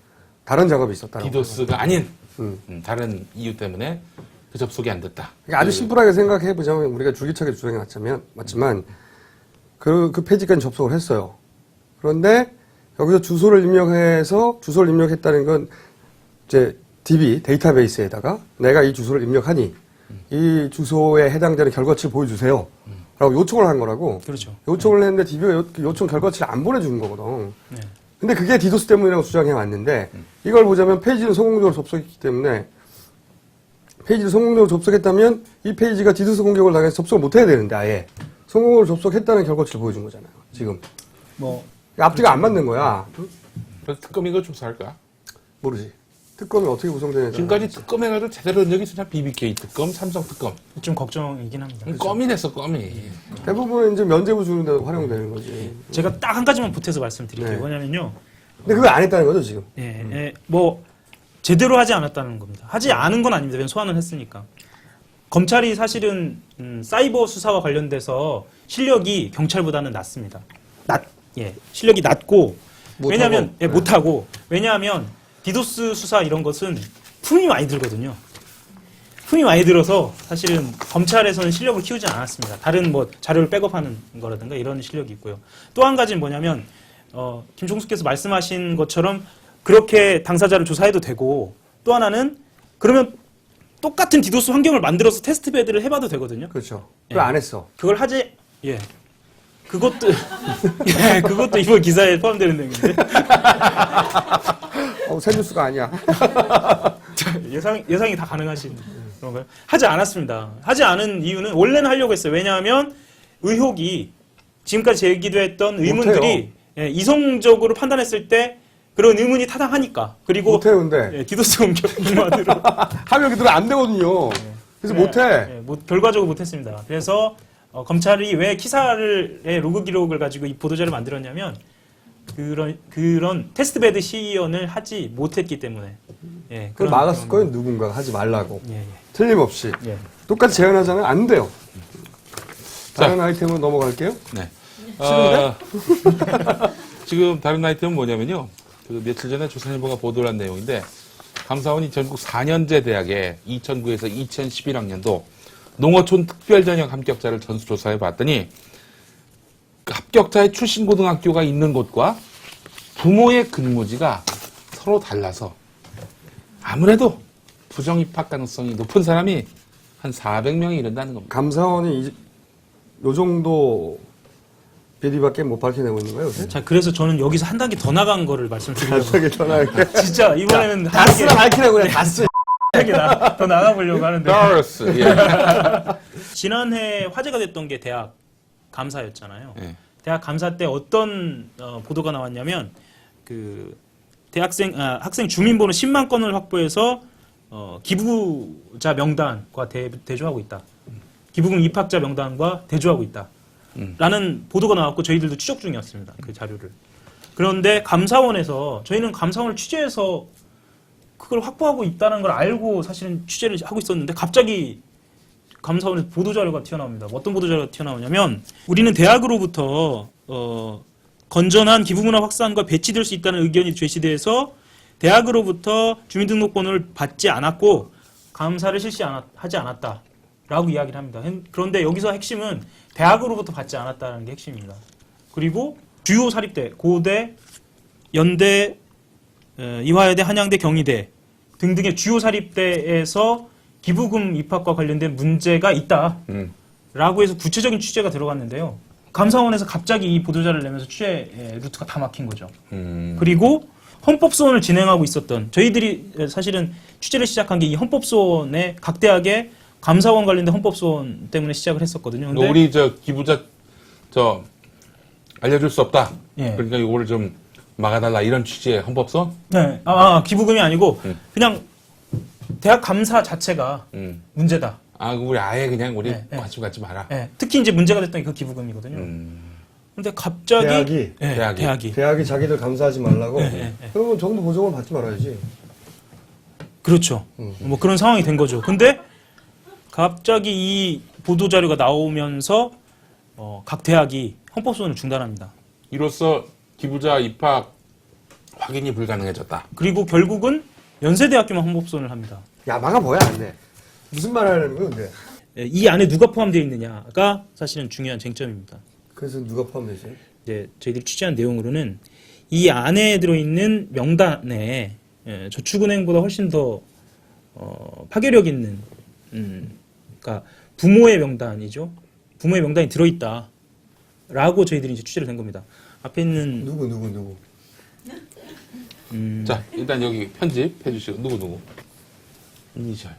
다른 작업이 있었다. 디도스가 아닌 다른 이유 때문에 그 접속이 안 됐다. 그러니까 아주 심플하게 생각해 보자면 우리가 줄기차게 주장해 맞지만 그 페이지까지 접속을 했어요. 그런데 여기서 주소를 입력했다는 건 이제 DB 데이터베이스에다가 내가 이 주소를 입력하니 이 주소에 해당되는 결과치를 보여주세요. 라고 요청을 한 거라고. 그렇죠. 요청을 했는데 DB가 요청 결과치를 안 보내주는 거거든. 네. 근데 그게 디도스 때문이라고 주장해 왔는데 이걸 보자면 페이지는 성공적으로 접속했기 때문에, 페이지를 성공적으로 접속했다면 이 페이지가 디도스 공격을 당해서 접속을 못 해야 되는데 아예 성공으로 접속했다는 결과치를 보여준 거잖아요. 지금. 앞뒤가 안 맞는 거야. 그래서 특검 이거 조사할까? 모르지. 특검이 어떻게 구성되냐. 지금까지 특검 해가지고 제대로 된 적이 있었냐? BBK 특검, 삼성 특검. 좀 걱정이긴 합니다. 껌이 됐어, 껌이. 대부분은 이제 면죄부 주는 데 활용되는 거지. 제가 딱 한 가지만 보태서 말씀드릴게요. 네. 뭐냐면요. 근데 그걸 안 했다는 거죠, 지금. 뭐 제대로 하지 않았다는 겁니다. 하지 않은 건 아닙니다. 왜냐면 소환을 했으니까. 검찰이 사실은 사이버 수사와 관련돼서 실력이 경찰보다는 낮습니다. 실력이 낮고, 왜냐하면 못하고, 왜냐하면 디도스 수사 이런 것은 품이 많이 들거든요. 품이 많이 들어서 사실은 검찰에서는 실력을 키우지 않았습니다. 다른 뭐 자료를 백업하는 거라든가 이런 실력이 있고요. 또 한 가지는 뭐냐면 김총수께서 말씀하신 것처럼 그렇게 당사자를 조사해도 되고 또 하나는 그러면 똑같은 디도스 환경을 만들어서 테스트 베드를 해봐도 되거든요. 그렇죠. 예. 왜 안 했어? 그걸 하지 예. 그것도 예, 그것도 이번 기사에 포함되는 내용인데 새뉴스가 아니야. 예상이 다 가능하신 그런가요? 하지 않았습니다. 하지 않은 이유는 원래는 하려고 했어요. 왜냐하면 의혹이 지금까지 제기됐던 의문들이 예, 이성적으로 판단했을 때 그런 의문이 타당하니까 그리고 못해요, 근데. 예, 디도스 공격만으로 하면 그대로 안 되거든요. 그래서 못해. 예, 결과적으로 못했습니다. 그래서 검찰이 왜 키사의 로그 기록을 가지고 이 보도자를 만들었냐면 그런 테스트베드 시연을 하지 못했기 때문에 예, 그걸 막았을 거예요, 누군가가 하지 말라고. 예, 예. 틀림없이. 예. 똑같이 제안하잖아요. 안 돼요. 자. 다른 아이템으로 넘어갈게요. 네. 싫은데? 지금 다른 아이템은 뭐냐면요. 그 며칠 전에 조선일보가 보도를 한 내용인데 감사원이 전국 4년제 대학에 2009에서 2011학년도 농어촌 특별전형 합격자를 전수조사해 봤더니 그 합격자의 출신 고등학교가 있는 곳과 부모의 근무지가 서로 달라서 아무래도 부정 입학 가능성이 높은 사람이 한 400명이 이른다는 겁니다. 감사원이 요 정도 비리밖에 못 밝혀내고 있는 거예요, 요새? 자, 그래서 저는 여기서 한 단계 더 나간 거를 말씀드리려고. 갑자기 전화할게. 진짜 이번에는 다 쓰라 밝히라고 그래, 다 쓰. 더 나가보려고 하는데. 다러스. 예. 지난해 화제가 됐던 게 대학 감사였잖아요. 예. 대학 감사 때 어떤 보도가 나왔냐면 그 학생 주민번호 10만 건을 확보해서 기부자 명단과 대조하고 있다. 기부금 입학자 명단과 대조하고 있다. 라는 보도가 나왔고 저희들도 추적 중이었습니다. 그 자료를. 그런데 감사원에서 저희는 감사원을 취재해서 그걸 확보하고 있다는 걸 알고 사실은 취재를 하고 있었는데 갑자기 감사원에서 보도자료가 튀어나옵니다. 어떤 보도자료가 튀어나오냐면 우리는 대학으로부터 건전한 기부문화 확산과 배치될 수 있다는 의견이 제시돼서 대학으로부터 주민등록번호를 받지 않았고 감사를 하지 않았다. 라고 이야기를 합니다. 그런데 여기서 핵심은 대학으로부터 받지 않았다는 게 핵심입니다. 그리고 주요 사립대, 고대, 연대, 이화여대, 한양대, 경희대 등등의 주요 사립대에서 기부금 입학과 관련된 문제가 있다라고 해서 구체적인 취재가 들어갔는데요. 감사원에서 갑자기 이 보도자를 내면서 취재 루트가 다 막힌 거죠. 그리고 헌법소원을 진행하고 있었던 저희들이 사실은 취재를 시작한 게 이 헌법소원의 각 대학의 감사원 관련된 헌법소원 때문에 시작을 했었거든요. 근데 우리 기부자 알려줄 수 없다. 예. 그러니까 이거를 좀 막아달라 이런 취지의 헌법소원? 네, 기부금이 아니고 그냥 대학 감사 자체가 문제다. 우리 아예 그냥 우리 네, 네. 관심 갖지 마라. 네, 특히 이제 문제가 됐던 게 그 기부금이거든요. 근데 갑자기 대학이 자기들 감사하지 말라고? 네. 그러면 정부 보조금을 받지 말아야지. 그렇죠. 뭐 그런 상황이 된 거죠. 근데 갑자기 이 보도 자료가 나오면서 각 대학이 헌법소원을 중단합니다. 이로써 기부자 입학 확인이 불가능해졌다. 그리고 결국은 연세대학교만 헌법소원을 합니다. 야, 막아봐야 안 돼. 무슨 말 하려는 거야, 근데? 이 안에 누가 포함되어 있느냐가 사실은 중요한 쟁점입니다. 그래서 누가 포함되지? 이제 저희들이 취재한 내용으로는 이 안에 들어있는 명단에 저축은행보다 훨씬 더 파괴력 있는 그러니까 부모의 명단이죠. 부모의 명단이 들어있다라고 저희들이 이제 취재를 한 겁니다. 앞에 있는 누구? 자, 일단 여기 편집해 주시고 누구 이니셜.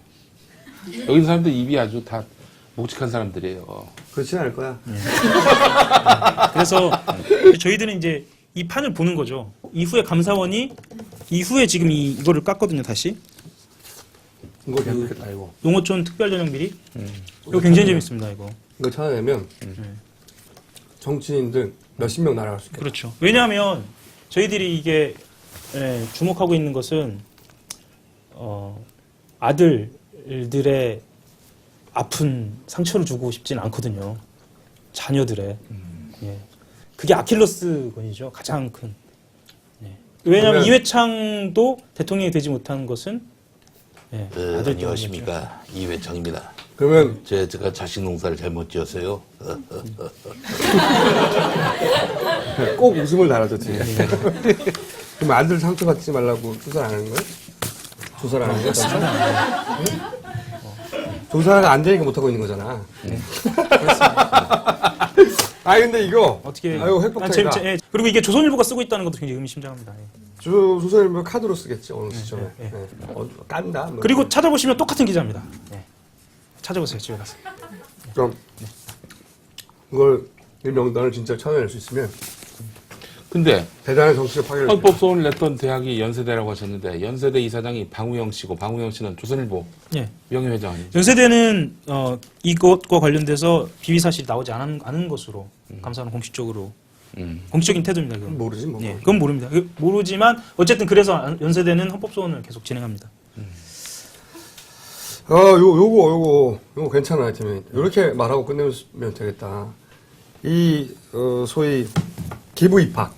여기 있는 사람들 입이 아주 다 묵직한 사람들이에요. 그렇진 않을 거야. 그래서 저희들은 이제 이 판을 보는 거죠. 이후에 감사원이 이후에 지금 이거를 깠거든요. 다시 이거 재밌겠다, 이거. 농어촌 특별전형 비리. 이거 굉장히 재밌습니다. 이거 찾아내면 정치인들 몇십 명 날아갈 수 있겠다. 그렇죠. 왜냐하면 저희들이 이게 주목하고 있는 것은 아들들의 아픈 상처를 주고 싶지는 않거든요. 자녀들의. 예. 그게 아킬레스건이죠. 가장 큰. 예. 왜냐하면 그러면- 이회창도 대통령이 되지 못한 것은 예, 안녕하십니까. 이회창입니다. 그러면 제가 자식 농사를 잘못 지었어요. 꼭 웃음을 달아줘 뒤에. 그럼 아들 상처받지 말라고 조사를 안 하는 거예요? 조사를 안 하는 거예요? 조사가 안 되니까 못하고 있는 거잖아. 아 근데 이거 어떻게 아유 핵폭탄이다. 예. 그리고 이게 조선일보가 쓰고 있다는 것도 굉장히 의미심장합니다. 예. 조선일보 카드로 쓰겠지 어느 시점에. 예, 예. 깐다. 뭐. 그리고 찾아보시면 똑같은 기자입니다. 예. 찾아보세요, 집에 가서. 그럼 이걸 이 명단을 진짜 찾아낼 수 있으면 근데 대단한 정치적 파괴를. 헌법소원을 냈던 대학이 연세대라고 하셨는데 연세대 이사장이 방우영 씨고 방우영 씨는 조선일보 예. 명예회장 아니죠? 연세대는 이것과 관련돼서 비위 사실이 나오지 않은 것으로 감사는 공식적으로 공식적인 태도입니다. 그건. 모르지 뭐. 예, 그건 모릅니다. 모르지만 어쨌든 그래서 연세대는 헌법소원을 계속 진행합니다. 요거 괜찮아 하여튼 이렇게 말하고 끝내면 되겠다. 이 소위 기부 입학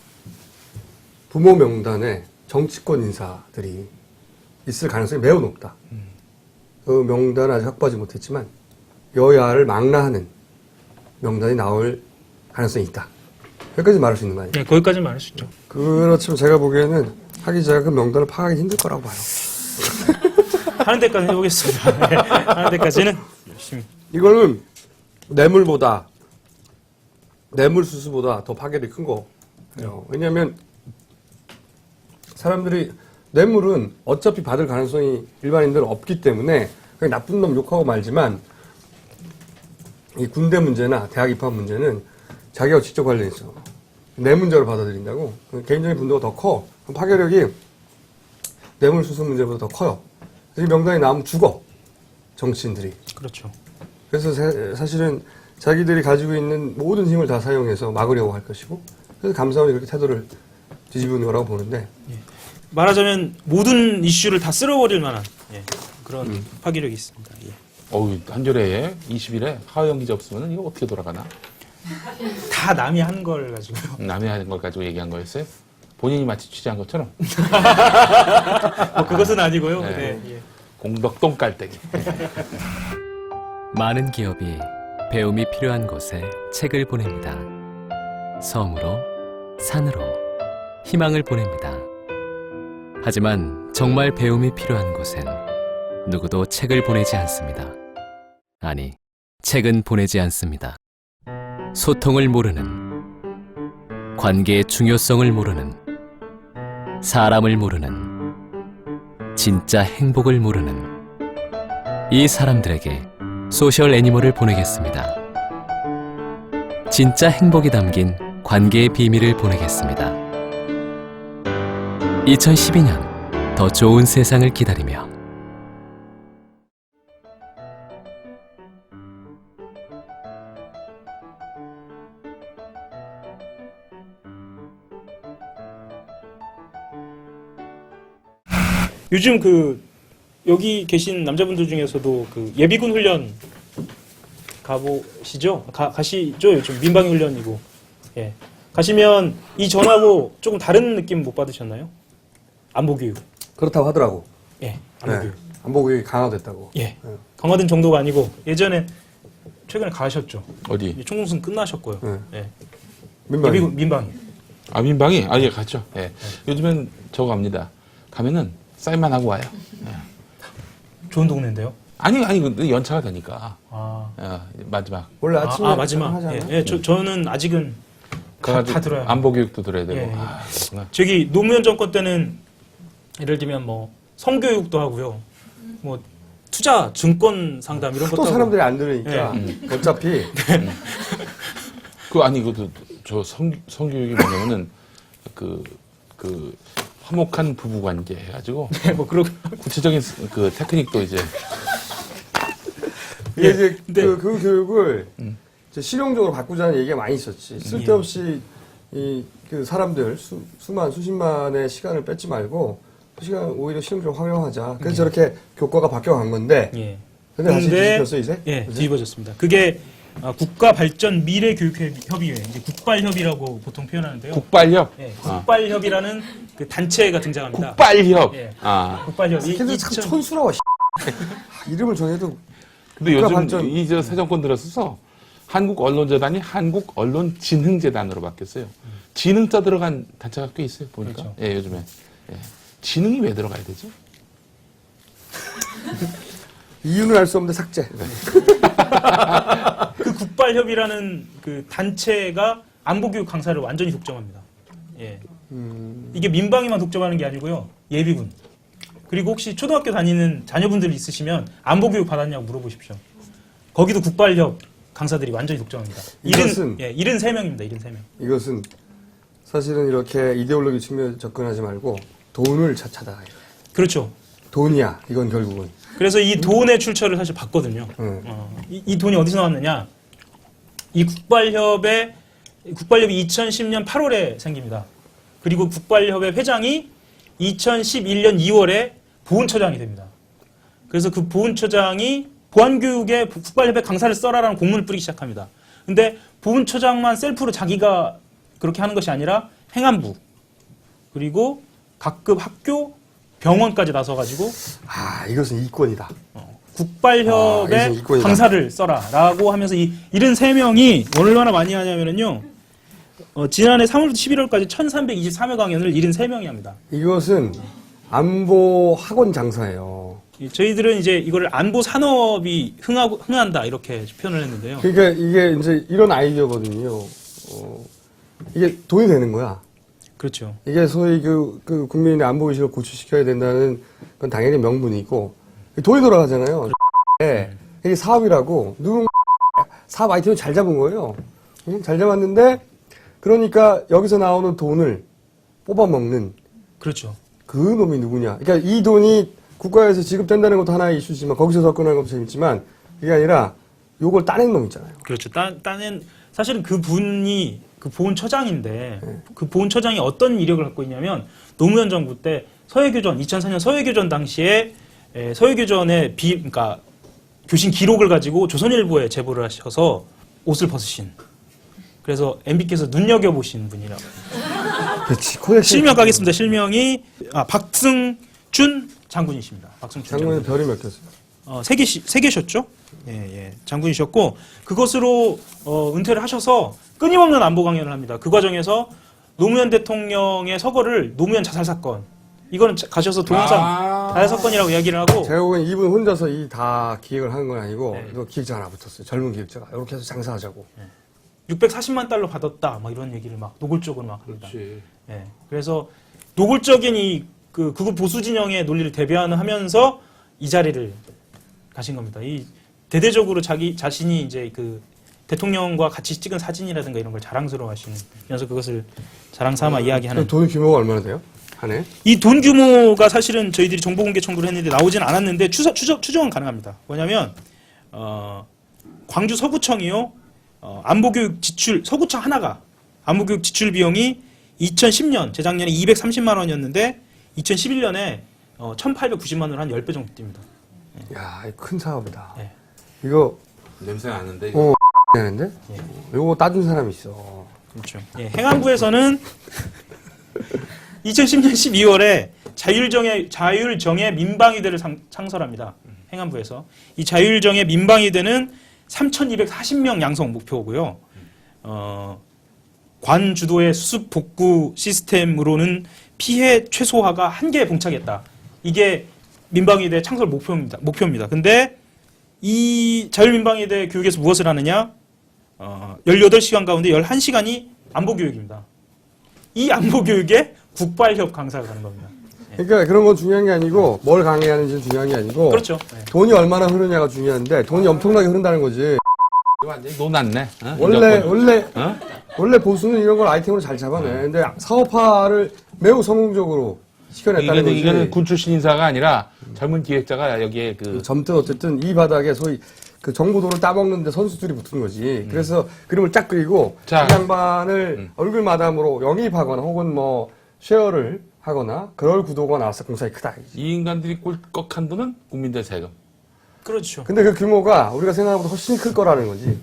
부모 명단에 정치권 인사들이 있을 가능성이 매우 높다. 그 명단은 아직 확보하지 못했지만 여야를 망라하는 명단이 나올 가능성이 있다. 여기까지 말할 수 있는 거 아니에요? 네, 거기까지 말할 수 있죠. 그렇지만 제가 보기에는 하 기자가 그 명단을 파악하기 힘들 거라고 봐요. 하는 데까지 해보겠습니다. 네, 하는 데까지는 열심히. 이거는 뇌물수수보다 더 파괴력이 큰 거예요. 왜냐하면 사람들이 뇌물은 어차피 받을 가능성이 일반인들은 없기 때문에 그냥 나쁜 놈 욕하고 말지만 이 군대 문제나 대학 입학 문제는 자기가 직접 관련 있어. 내 문제로 받아들인다고. 개인적인 분노가 더 커. 파괴력이 뇌물수수 문제보다 더 커요. 이 명단이 나오면 죽어. 정치인들이. 그렇죠. 그래서 사실은 자기들이 가지고 있는 모든 힘을 다 사용해서 막으려고 할 것이고 그래서 감사원이 그렇게 태도를 뒤집은 거라고 보는데 말하자면 모든 이슈를 다 쓸어버릴 만한 그런 파괴력이 있습니다. 예. 어우 한겨레에 20일에 하호영 기자 없으면 이거 어떻게 돌아가나? 다 남이 한 걸 가지고요. 남이 하는 걸 가지고 얘기한 거였어요? 본인이 마치 취재한 것처럼 그것은 아니고요. 네. 네, 예. 공덕동 깔때기. 많은 기업이 배움이 필요한 곳에 책을 보냅니다. 섬으로, 산으로 희망을 보냅니다. 하지만 정말 배움이 필요한 곳엔 누구도 책을 보내지 않습니다. 아니, 책은 보내지 않습니다. 소통을 모르는, 관계의 중요성을 모르는, 사람을 모르는, 진짜 행복을 모르는 이 사람들에게 소셜 애니멀을 보내겠습니다. 진짜 행복이 담긴 관계의 비밀을 보내겠습니다. 2012년 더 좋은 세상을 기다리며 요즘 여기 계신 남자분들 중에서도 예비군 훈련 가보시죠? 가시죠? 요즘 민방위 훈련이고. 예. 가시면 이전하고 조금 다른 느낌 못 받으셨나요? 안보교육. 그렇다고 하더라고. 예. 안보교육. 안보교육이 강화됐다고. 예. 강화된 정도가 아니고 예전에 최근에 가셨죠? 어디? 총공승 끝나셨고요. 네. 예. 민방위. 예비군 민방위. 아 민방위? 아 예 갔죠. 예. 요즘엔 저거 갑니다. 가면은 사인만 하고 와요. 예. 좋은 동네인데요. 아니 근데 연차가 되니까. 아. 마지막. 원래 아침에 마지막. 하지 않아요? 예. 저는 아직은 다 들어요. 안보 교육도 들어야 되고. 예. 아, 그렇구나. 저기 노무현 정권 때는 예를 들면 뭐 성교육도 하고요. 뭐 투자 증권 상담 이런 것도 또 하고. 사람들이 안 들으니까 어차피 그것도 저 성교육이 뭐냐면은 그 화목한 부부 관계 해가지고 뭐 그런 구체적인 그 테크닉도 이제 이게 이제 근데- 그 교육을 이제 실용적으로 바꾸자는 얘기가 많이 있었지. 쓸데없이 그 사람들 수십만의 시간을 뺏지 말고 그 시간 오히려 실용적으로 활용하자. 그래서 저렇게 교과가 바뀌어간 건데. 예. 근데 다시 뒤집혔어 이제? 예, 그죠? 뒤집어졌습니다. 그게 국가발전 미래교육협의회, 이제 국발협이라고 보통 표현하는데요. 국발협. 예, 국발협이라는 그 단체가 등장합니다. 국발협. 예. 아 국발협. 걔들 참 촌스러워. 이름을 정해도 근데 국가 요즘 발전- 이 저 새 정권 들어서서 한국언론재단이 한국언론진흥재단으로 바뀌었어요. 진흥자 들어간 단체가 꽤 있어요. 보니까. 그렇죠. 예, 요즘에. 예. 진흥이 왜 들어가야 되죠? 이유는 알 수 없는데 삭제. 그 국발협이라는 그 단체가 안보교육 강사를 완전히 독점합니다. 예. 이게 민방위만 독점하는 게 아니고요. 예비군. 그리고 혹시 초등학교 다니는 자녀분들 있으시면 안보교육 받았냐고 물어보십시오. 거기도 국발협 강사들이 완전히 독점합니다. 이것은- 73명입니다. 73명. 이것은 사실은 이렇게 이데올로기 측면에서 접근하지 말고 돈을 찾아다. 그렇죠. 돈이야. 이건 결국은. 그래서 이 돈의 출처를 사실 봤거든요. 응. 이 돈이 어디서 나왔느냐? 이 국발협이 2010년 8월에 생깁니다. 그리고 국발협의 회장이 2011년 2월에 보훈처장이 됩니다. 그래서 그 보훈처장이 보안교육에 국발협의 강사를 써라라는 공문을 뿌리기 시작합니다. 근데 보훈처장만 셀프로 자기가 그렇게 하는 것이 아니라 행안부 그리고 각급 학교 병원까지 나서가지고 이것은 이권이다. 국발협의 이것은 이권이다. 강사를 써라라고 하면서 이 73명이 얼마나 많이 하냐면요. 지난해 3월부터 11월까지 1324회 강연을 73명이 합니다. 이것은 안보 학원 장사예요. 저희들은 이제 이거를 안보 산업이 흥한다 이렇게 표현을 했는데요. 그러니까 이게 이제 이런 아이디어거든요. 이게 돈이 되는 거야. 그렇죠. 이게 소위 그 국민의 안보 의식을 고취시켜야 된다는 건 당연히 명분이고 돈이 돌아가잖아요. 이게 사업이라고 누군가 사업 아이템을 잘 잡은 거예요. 응? 잘 잡았는데 그러니까 여기서 나오는 돈을 뽑아먹는 그렇죠. 그 놈이 누구냐. 그러니까 이 돈이 국가에서 지급된다는 것도 하나의 이슈지만 거기서 접근하는 것도 재밌지만 그게 아니라 요걸 따낸 놈 있잖아요. 그렇죠. 따낸 사실은 그 분이 그 보훈처장인데 그 보훈처장이 어떤 이력을 갖고 있냐면 노무현 정부 때 서해교전 2004년 서해교전 당시에 서해교전의 그러니까 교신 기록을 가지고 조선일보에 제보를 하셔서 옷을 벗으신 그래서 MB께서 눈여겨보신 분이라고. 그렇지. 코엑스 실명 가겠습니다. 실명이 박승준 장군이십니다. 박승준 장군의 장군. 별이 몇 개였어요? 세 개셨죠? 예. 장군이셨고 그것으로 은퇴를 하셔서 끊임없는 안보 강연을 합니다. 그 과정에서 노무현 대통령의 서거를 노무현 자살 사건 이거는 가셔서 동영상 자살 사건이라고 이야기를 하고 제가 보기엔 이분 혼자서 이 다 기획을 하는 건 아니고 네. 또 기획자가 하나 붙었어요. 젊은 기획자가. 이렇게 해서 장사하자고. 640만 달러 받았다. 막 이런 얘기를 막 노골적으로 막 합니다. 그렇지. 예. 그래서 노골적인 극우 보수 진영의 논리를 대변하면서 이 자리를 가신 겁니다. 이 대대적으로 자기 자신이 이제 그 대통령과 같이 찍은 사진이라든가 이런 걸 자랑스러워하시면서 그것을 자랑 삼아 이야기하는. 돈 규모가 얼마나 돼요? 한 해? 이 돈 규모가 사실은 저희들이 정보공개 청구를 했는데 나오진 않았는데 추정은 가능합니다. 뭐냐면 광주 서구청이요. 안보교육 지출 서구청 하나가 안보교육 지출 비용이 2010년 재작년에 230만 원이었는데 2011년에 1,890만 원을 한 10배 정도 뛱니다. 야, 이거 큰 사업이다. 네. 이거 냄새 나는데. 되는데? 이거 따준 사람이 있어. 그렇죠. 예, 행안부에서는 2010년 12월에 자율정예 민방위대를 창설합니다. 행안부에서 이 자율정예 민방위대는 3,240명 양성 목표고요. 관 주도의 수습 복구 시스템으로는 피해 최소화가 한계에 봉착했다. 이게 민방위대 창설 목표입니다. 근데 이 자율민방위대 교육에서 무엇을 하느냐? 18시간 가운데 11시간이 안보교육입니다. 이 안보교육에 국발협 강사가 가는 겁니다. 그러니까 그런 건 중요한 게 아니고 뭘 강의하는지는 중요한 게 아니고 그렇죠. 네. 돈이 얼마나 흐르냐가 중요한데 돈이 엄청나게 흐른다는 거지. 완전히 논았네. 어? 원래 보수는 이런 걸 아이템으로 잘 잡아내. 근데 사업화를 매우 성공적으로 시켜냈다는 거지. 이거는 군 출신 인사가 아니라 젊은 기획자가 여기에 그 점든 어쨌든 이 바닥에 소위 그 정보도를 따먹는데 선수들이 붙은 거지. 그래서 그림을 쫙 그리고 이 자. 양반을 얼굴 마담으로 영입하거나 혹은 뭐 쉐어를 하거나 그럴 구도가 나와서 공사가 크다. 이 인간들이 꼴꺽한 돈은 국민들 세금. 그렇죠. 근데 그 규모가 우리가 생각한 것보다 훨씬 클 거라는 거지.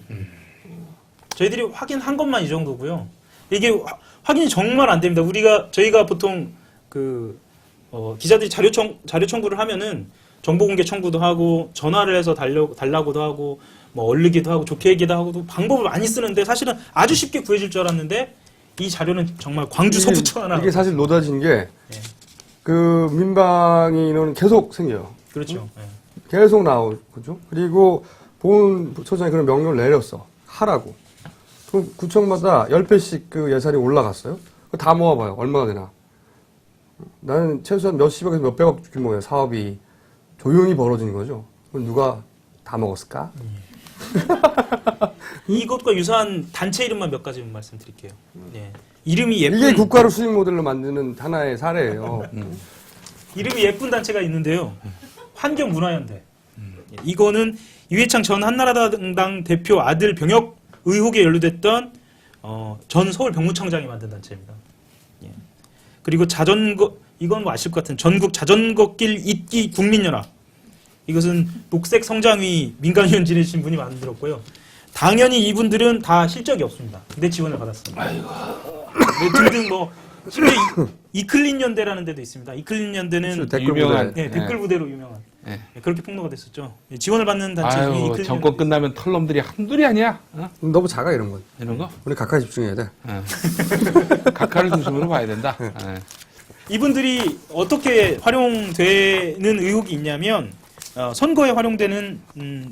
저희들이 확인한 것만 이 정도고요. 이게 확인이 정말 안 됩니다. 저희가 보통 기자들이 자료 청구를 하면은 정보공개 청구도 하고 전화를 해서 달라고도 하고 뭐 얼르기도 하고 좋게 얘기도 하고 방법을 많이 쓰는데 사실은 아주 쉽게 구해질 줄 알았는데 이 자료는 정말 광주 서부청 하나 이게 사실 노다진 게 그 민방위는 계속 생겨요. 그렇죠. 계속 나오죠. 그리고 보훈처장이 그런 명령을 내렸어. 하라고. 그럼 구청마다 10배씩 그 예산이 올라갔어요. 그거 다 모아봐요. 얼마나 되나. 나는 최소한 몇십억에서 몇백억 규모의 사업이 조용히 벌어지는 거죠. 그럼 누가 다 먹었을까? 이것과 유사한 단체 이름만 몇 가지 말씀드릴게요. 예. 이름이 예쁜 이게 국가를 수익 모델로 만드는 하나의 사례예요. 이름이 예쁜 단체가 있는데요. 환경문화연대. 이거는 이회창 전 한나라당 대표 아들 병역 의혹에 연루됐던 전 서울 병무청장이 만든 단체입니다. 예. 그리고 이건 뭐 아실 것 같은 전국 자전거길 잇기 국민연합. 이것은 녹색 성장위 민간위원 지내신 분이 만들었고요. 당연히 이분들은 다 실적이 없습니다. 근데 지원을 받았습니다. 등등 뭐 심지어 이클린 연대라는 데도 있습니다. 이클린 연대는 유명한 댓글 부대로 유명한. 네. 그렇게 폭로가 됐었죠. 지원을 받는 단체 중에 아유, 이클린 정권 연대. 끝나면 털놈들이 한둘이 아니야. 어? 너무 작아 이런 건. 이런 거? 우리 가까이 집중해야 돼. 각하를 중심으로 봐야 된다. 이분들이 어떻게 활용되는 의혹이 있냐면 선거에 활용되는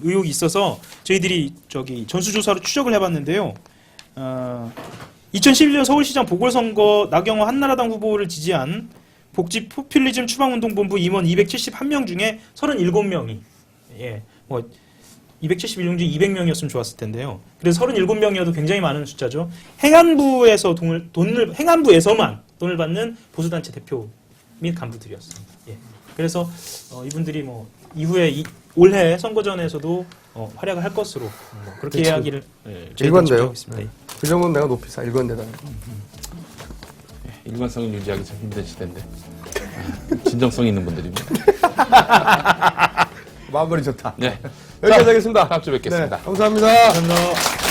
의혹이 있어서 저희들이 전수조사로 추적을 해봤는데요. 2011년 서울시장 보궐선거 나경원 한나라당 후보를 지지한 복지 포퓰리즘 추방운동본부 임원 271명 중에 37명이 271명 중에 200명이었으면 좋았을 텐데요. 그래서 37명이어도 굉장히 많은 숫자죠. 행안부에서만 돈을 받는 보수단체 대표 및 간부들이었습니다. 예. 그래서 이분들이 뭐 이후에 올해 선거전에서도 활약을 할 것으로 그렇게 그쵸. 이야기를 일관돼요. 있습니다. 그 정도는 내가 높이 사. 일관되다. 일관성을 유지하기 참 힘든 시대인데 진정성 있는 분들입니다. 마무리 좋다. 네. 여기까지 하겠습니다. 다음 주에 뵙겠습니다. 네, 감사합니다. 감사합니다.